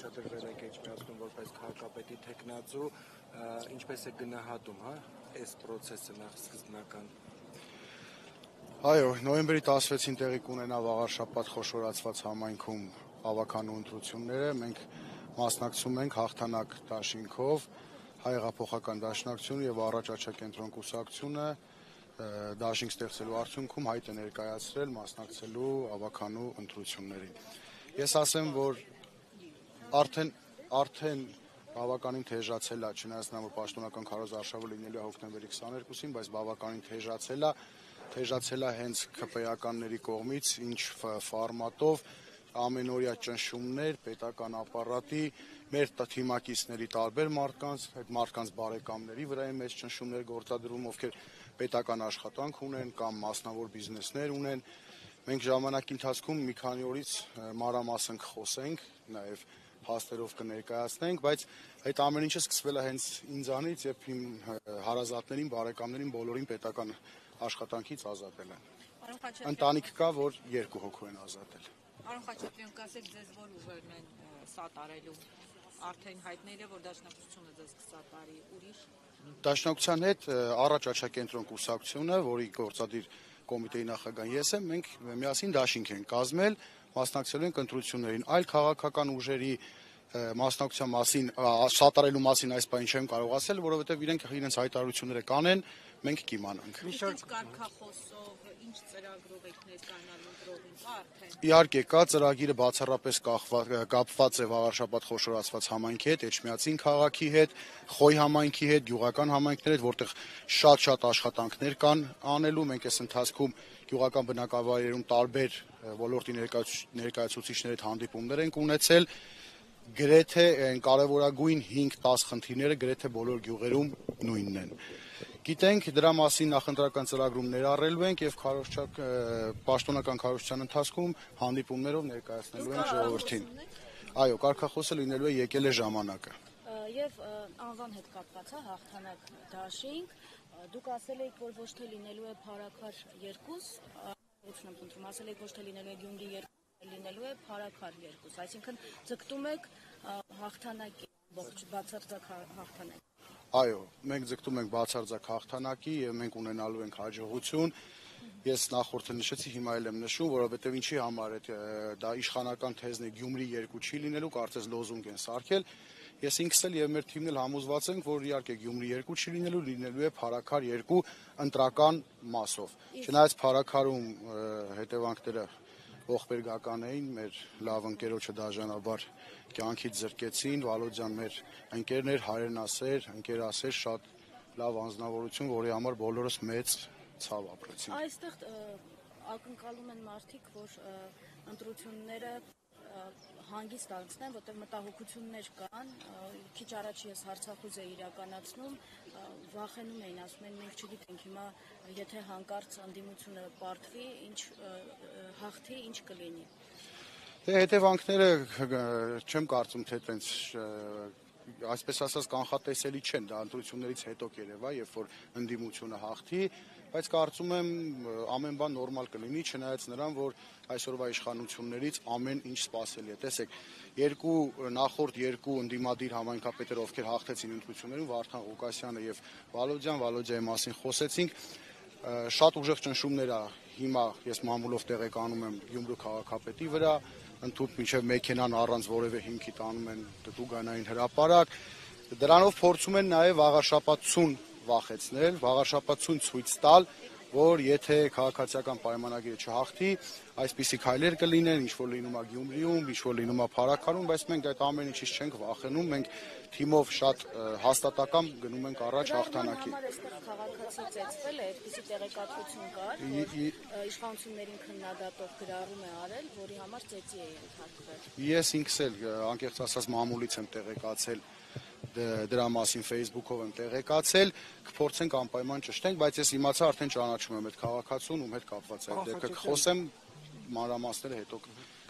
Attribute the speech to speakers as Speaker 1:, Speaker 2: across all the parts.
Speaker 1: առաջադրվել եք Էջմիածնում որպես քաղաքապետի թեկնածու, ինչպես է գնահատում, այս process-ը նախսկզբնական։
Speaker 2: Այո, նոյեմբերի 16-ին տեղի կունենա վաղար շաբաթ խոշորացված համայնքում ավականու ընտրությունները, մենք մասնակցում ենք հաղթանակ դաշինքով, Հայ հեղափոխական դաշնակցությունը եւ Առաջ աչակենտրոն կուսակցությունը դաշինք ստեղծելու արդյունքում հայտ է ներկայացրել մասնակցելու ավականու ընտրություններին։ Ես ասեմ, որ արդեն բավականին թեժացել է, չնայած նա պաշտոնական քարոզարշավը լինելու է հոկտեմբերի 22-ին, բայց բավականին թեժացել է հենց ԿՊ-ականների կողմից, ինչ ֆորմատով ամենօրյա ճնշումներ պետական ապարատի, մեր թիմակիցների տարբեր մարդկանց, այդ մարդկանց բարեկամների վրա է մեծ ճնշումներ գործադրում, ովքեր պետական աշխատանք ունեն կամ մասնավոր բիզնեսներ ունեն։ Մենք ժամանակի ընթացքում մի քանի օրից մանրամասն կխոսենք, նաև փաստերով կներկայացնենք, բայց այդ ամեն ինչը սկսվել է հենց ինձանից եւ իմ հարազատներին, բարեկամներին բոլորին պետական աշխատանքից ազատել են։ Ընտանիք կա, որ 2 հոգու են ազատել։
Speaker 3: Պարոն Խաչատրյան, կասեք ձեզ որ ուժերն են սատարելու, արդեն հայտնել է, որ դաշնակցությունը ձեզ կսատարի, ուրիշ։
Speaker 2: Դաշնակցության հետ Առաջ աչակենտրոն կուսակցությունը, որի գործադիր կոմիտեի նախագահն ես եմ, մենք միասին դաշինք ենք կազմել, մասնակցելու ենք ընտրություններին, այլ քաղաքական ուժերի մասնակցության մասին, սատարելու մասին այս բանը չեմ կարող ասել, որովհետև իրենց հայտարարությունները կանեն, մենք կիմանանք։
Speaker 3: Ինչ կարգախոսով, ինչ ծրագրով եք ներկայանալու ընտրողին, կա արդեն։
Speaker 2: Իհարկե կա, ծրագիրը բացառապես կապված է վաղարշաբաթ խոշորացված համայնքի հետ, Էջմիածին քաղաքի հետ, Խոյ համայնքի հետ, գյուղական համայնքների հետ, որտեղ շատ աշխատանքներ կան անելու, մենք այս ընթացքում գյուղական բնակավայրերում տարբեր ոլորտի ներկայացուցիչների հետ հանդիպումներ ենք ունեցել, գրեթե կարևորագույն 5-10 խնդիրները գրեթե բոլոր գյուղերում նույնն են։ Գիտենք, դրա մասին նախընտրական ծրագրում ներառելու ենք եւ պաշտոնական քարոզչության ընթացքում հանդիպումներով ներկայացնելու ենք ժողովրդին։ Այո, կարգախոսը լինելու է եկել է ժամանակը։
Speaker 4: Եվ անվան հետ կապված է հաղթանակ դաշինք, դուք ասել եք, որ ոչ թե լինելու է Փարաքար 2, ասել եք ոչ թե լինելու է Գյումրի 2, լինելու է Փարաքար 2, այսինքն ձգտում եք հաղթանակի, բացարձակ հաղթանակի։
Speaker 2: Այո, մենք ձգտում ենք բացարձակ հաղթանակի եւ մենք ունենալու ենք հաջողություն։ Ես նախորդը նշեցի, հիմա էլ եմ նշում, որովհետեւ ինչի համար է դա իշխանական թեզն է Գյումրի 2 չի լինելու, կարծես լոզունգ են սարքել։ Ես ինքս էլ եւ մեր թիմն էլ համոզված ենք, որ իհարկե Գյումրի 2 չի լինելու է Փարաքար 2 ընտրական մասով։ Չնայած Փարաքարում հետևանքները ողբերգական էին, մեր լավ ընկերոջը դաժանաբար կյանքից զրկեցին, Վալոդյան մեր ընկերներ, հայրենասեր, ընկերասեր, շատ լավ անձնավորություն, որի համար բոլորս մեծ ցավ ապրեցինք։
Speaker 4: Այստեղ ակնկալում են մարդիկ, որ ընտրությունները հանգիստ անցնեն, որտեղ մտահոգություններ կան, քիչ առաջ ես հարցախուզ էի իրականացնում, վախենում էին, ասում են մենք չգիտենք հիմա եթե հանկարծ ընդդիմությունը պարտվի, հաղթի, ինչ կլինի։
Speaker 2: Դե հետևանքները չեմ կարծում, թե այտենց այսպես ասած կանխատեսելի չեն, դա ընտրություններից հետո կերևա, երբ որ ընդդիմությունը հաղթի, բայց կարծում եմ ամեն բան նորմալ կլինի, չնայած նրան, որ այսօրվա իշխանություններից ամեն ինչ սպասելի է։ Տեսեք, նախորդ երկու ընդդիմադիր համայնքապետեր, ովքեր հաղթեցին ընտրություններում, Վարդան Ղուկասյանը եւ Վալոդյանի մասին խոսեցինք, շատ ուժեղ ճնշումներ է հիմա ես մամուլով տեղեկանում եմ Գյումրու քաղաքապետի վրա, ընդհանուր մինչև մեքենան առանց որևէ հիմքի տանում են Տուգանային հրապարակ, դրանով փորձում են նաև վաղարշապատություն վախեցնել, վաղարշապատություն ցույց տալ, որ եթե քաղաքացիական պայմանագիրը չհաղթի, այսպիսի քայլեր կլինեն, ինչ որ լինում է Գյումրիում, ինչ որ լինում է Փարաքարում, բայց մենք այդ ամեն ինչից չենք վախենում, մենք թիմով շատ հաստատակամ գնում ենք առաջ հաղթանակի։
Speaker 4: Քաղաքացի ծեծվել է, այդպիսի տեղեկատվություն կար, որ իշխանություններին քննադատող գրառում է արել, որի համար ծեծի է ենթարկվել։
Speaker 2: Ես ինքս էլ անկեղծ ասած մամուլից եմ տեղեկացել դրա մասին Facebook-ով եմ տեղեկացել, կփորձենք անպայման ճշտենք, բայց ես իմացա արդեն ճանաչում եմ այդ քաղաքացուն, ում հետ կապված է այդ դեպքը, կխոսեմ մանրամասները հետո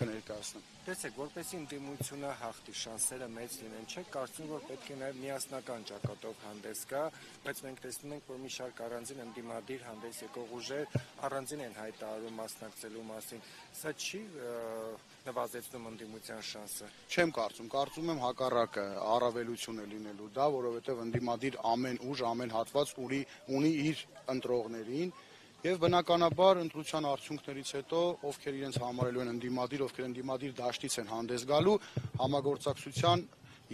Speaker 2: կներկայացնեմ։
Speaker 1: Տեսեք, որպեսզի ընդդիմությունը հաղթի, շանսերը մեծ լինեն, չէ՞ կարծում, որ պետք է նաև միասնական ճակատով հանդես գա, բայց մենք տեսնում ենք, որ մի շարք առանձին ընդդիմադիր հանդես եկող ուժեր առանձին են հայտարարում մասնակցելու մասին։ Սա չի նվազեցնում ընդդիմության շանսը։
Speaker 2: Չեմ կարծում եմ հակառակը առավելություն է լինելու դա, որովհետև ընդդիմադիր ամեն ուժ, ամեն հատված ունի իր ընտրողներին եւ բնականաբար ընտրության արդյունքներից հետո ովքեր իրենց համարելու են ընդդիմադիր, ովքեր ընդդիմադիր դաշտից են հանդես գալու, համագործակցության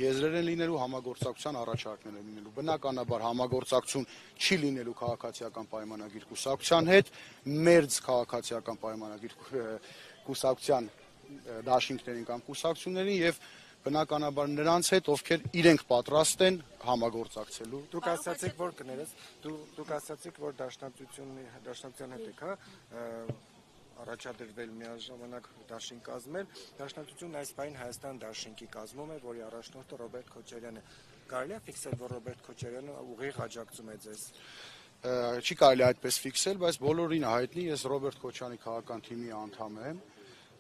Speaker 2: եզրեր են լինելու, համագործակցության առաջարկներ են լինելու։ Բնականաբար համագործակցություն չի լինելու քաղաքացիական պայմանագիր կուսակցության հետ, մերձ քաղաքացիական պայմանագիր կուսակցության դաշինքներին կամ կուսակցություններին եւ բնականաբար նրանց հետ, ովքեր իրենք պատրաստ են համագործակցելու։
Speaker 1: Դուք ասացիք, որ կներես, դուք ասացիք, որ դաշնակցության հետ եք, առաջադրվել միաժամանակ դաշինք կազմել, դաշնակցությունն այս պահին Հայաստան դաշինքի կազմում է, որի առաջնորդը Ռոբերտ Քոչարյանն է։ Կարելի է ֆիքսել, որ Ռոբերտ Քոչարյանը ուղիղ աջակցում է ձեզ։
Speaker 2: Չի կարելի այդպես ֆիքսել, բայց բոլորին հայտնի, ես Ռոբերտ Քոչարյանի քաղաքական թիմի անդամ եմ։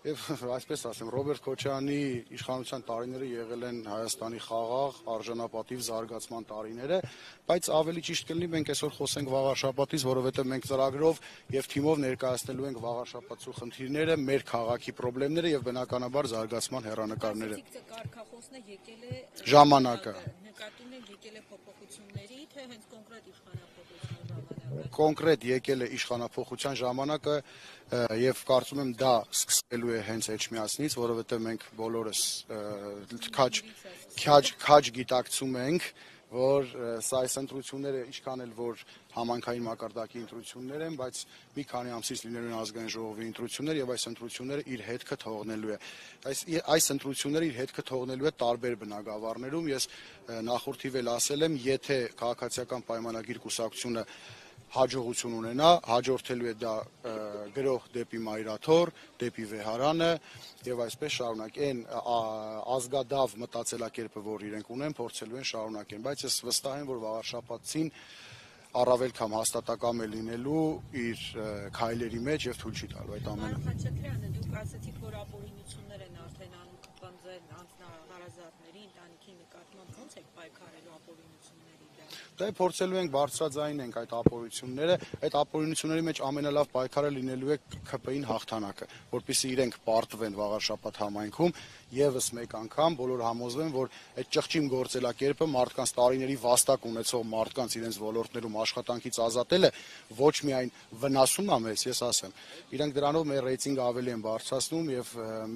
Speaker 2: Եվ այսպես ասեմ, Ռոբերտ Քոչարյանի իշխանության տարիները եղել են Հայաստանի խաղաղ, արժանապատիվ զարգացման տարիները, բայց ավելի ճիշտ կլինի մենք այսօր խոսենք վաղարշապատից, որովհետև մենք ծրագրով եւ թիմով ներկայացնելու ենք վաղարշապատցու խնդիրները, մեր քաղաքի խնդիրները եւ բնականաբար զարգացման հեռանկարները։
Speaker 3: Կարգախոսն է եկել է
Speaker 2: ժամանակը։
Speaker 3: Նկատում է եկել է փոփոխությունների, թե հենց կոնկրետ իշխանափոխության ժամանակը։
Speaker 2: Կոնկրետ եկել է իշխանափոխության ժամանակը եւ կարծում եմ դա սկսվելու է հենց Էջմիածնից, որովհետեւ մենք բոլորս քաջ գիտակցում ենք, որ սա այս ընտրությունները ինչքան էլ որ համայնքային մակարդակի ընտրություններ են, բայց մի քանի ամսից լինելու են ազգային ժողովի ընտրություններ եւ այս ընտրությունները իր հետքը թողնելու է։ Այս ընտրությունները իր հետքը թողնելու է տարբեր բնագավառներում։ Ես նախորդիվ էլ ասել եմ, եթե քաղաքացիական պայմանագիր կուսակցությունը հաջողություն ունենա, հաջորդելու է դա գրող դեպի Մայրաթոր, դեպի Վեհարանը եւ այսպես շարունակ այն ազգադավ մտածելակերպը, որ իրենք ունեն, փորձելու են շարունակեն, բայց ես վստահ եմ, որ վաղարշապատցին առավել կամ հաստատակամ է լինելու իր քայլերի մեջ եւ թույլ չի տալու այդ ամենը։
Speaker 3: Պարոն Խաչատրյանը, դուք ասացիք, որ ապօրինություններ են արդեն անպնդել անձնահարազատների ընտանիքի նկատմամբ, ո՞նց եք պայքարելու ապօրինությունների դեմ։
Speaker 2: Դա փորձելու ենք բարձրաձայնենք այդ ապօրինությունները, այդ ապօրինությունների մեջ ամենալավ պայքարը լինելու է ՔՊ-ին հաղթանակը, որպեսզի իրենք պարտվեն վաղարշապատ համայնքում եւս մեկ անգամ բոլոր համոզվեն, որ այդ ճղճիմ գործելակերպը մարդկանց տարիների վաստակ ունեցող մարդկանց իրենց ոլորտներում աշխատանքից ազատելը ոչ միայն վնասում է մեզ, ես ասեմ, իրենք դրանով մեր ռեյտինգը ավելի են բարձրացնում եւ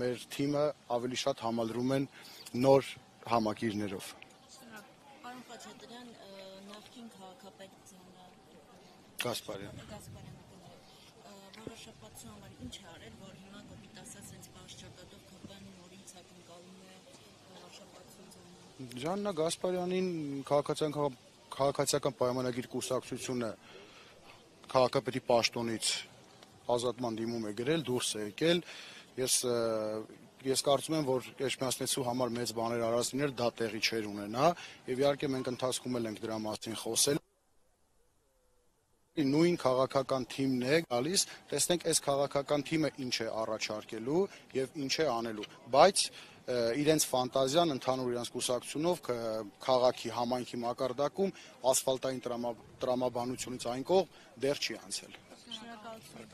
Speaker 2: մեր թիմը ավելի շատ համալրում են նոր համակիրներով։
Speaker 4: Պարոն Խաչատրյան, նախկին քաղաքապետ
Speaker 2: Գասպարյան
Speaker 4: վաղարշապատության համար ինչ է արել, որ հիմա կոպիտ ասած հենց վարչակատով ԿՊ-ն նորից ակնկալում է վաղարշապատությունը։
Speaker 2: Ժաննա Գասպարյանին քաղաքացիական պայմանագիր կուսակցությունը քաղաքապետի պաշտոնից ազատման դիմում է գրել, դուրս է եկել։ Ես կարծում եմ, որ Էջմիածնեցու համար մեծ բաներ արած լիներ, դա տեղի չէր ունենա, եւ իհարկե մենք ընթացքում էլ ենք դրա մասին խոսել։ Նույն քաղաքական թիմն է գալիս, տեսնենք այս քաղաքական թիմը ինչ է առաջարկելու եւ ինչ է անելու, բայց իրենց ֆանտազիան ընդհանուր իրենց կուսակցությունով քաղաքի համայնքի մակարդակում ասֆալտային տրամաբանությունից այն կողմ դեռ չի անցել։
Speaker 4: Շնորհակալություն։